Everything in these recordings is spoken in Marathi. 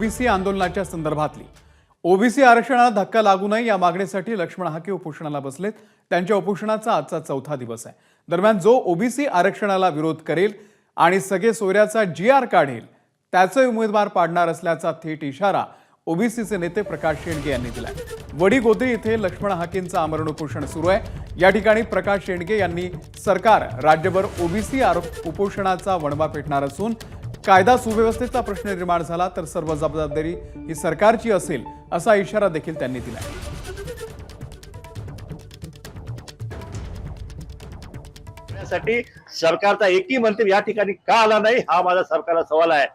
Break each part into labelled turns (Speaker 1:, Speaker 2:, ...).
Speaker 1: ओबीसी आंदोलनाच्या संदर्भातली ओबीसी आरक्षणाला धक्का लागू नये या मागणीसाठी लक्ष्मण हाके उपोषणाला बसलेत। त्यांच्या उपोषणाचा आजचा चौथा दिवस आहे। दरम्यान जो ओबीसी आरक्षणाला विरोध करेल आणि सगळे सोयऱ्याचा जीआर काढेल त्याचे उमेदवार पाडणार असल्याचा थेट इशारा ओबीसीचे नेते प्रकाश शेंडगे यांनी दिलाय। वडीगोद्री येथे लक्ष्मण हाकेंचं आमरण उपोषण सुरू आहे। या ठिकाणी प्रकाश शेंडगे यांनी सरकार राज्यभर ओबीसी उपोषणाचा वणवा पेटणार असून कायदा सुव्यवस्थेचा प्रश्न निर्माण झाला तर सर्व जबाबदारी ही सरकारची असेल असा इशारा देखील त्यांनी दिला।
Speaker 2: यासाठी सरकारचा एकही मंत्री या ठिकाणी का आला नाही हा माझा सरकारला सवाल आहे।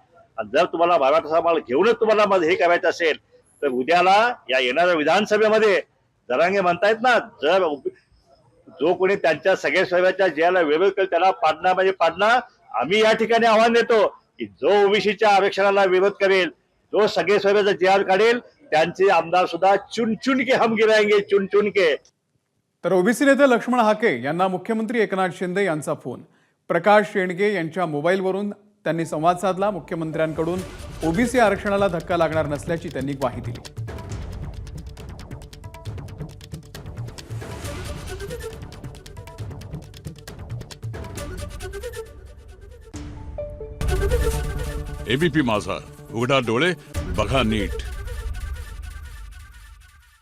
Speaker 2: जर तुम्हाला मराठा समाजाला घेऊनच तुम्हाला मध्ये हे करायचं असेल तर उद्याला या येणाऱ्या विधानसभेमध्ये जरांगे म्हणतायत ना, जर जो कोणी त्यांच्या सगळ्या सभेच्या ज्याला विरोध करेल त्याला पाडणार म्हणजे पाडणार। आम्ही या ठिकाणी आव्हान देतो की जो ओबीसीच्या आरक्षणाला विरोध करेल, जो सगळे सभेचा जीआर काढेल त्यांचे आमदार सुद्धा चुन चुन के हम गिराएंगे, चुन चुन के।
Speaker 1: तर ओबीसी नेते लक्ष्मण हाके यांना मुख्यमंत्री एकनाथ शिंदे यांचा फोन। प्रकाश शेंडगे यांच्या मोबाईलवरून त्यांनी संवाद साधला। मुख्यमंत्र्यांकडून ओबीसी आरक्षणाला धक्का लागणार नसल्याची त्यांनी ग्वाही दिली।
Speaker 3: एबीपी माझा, उघडा डोळे बघा नीट।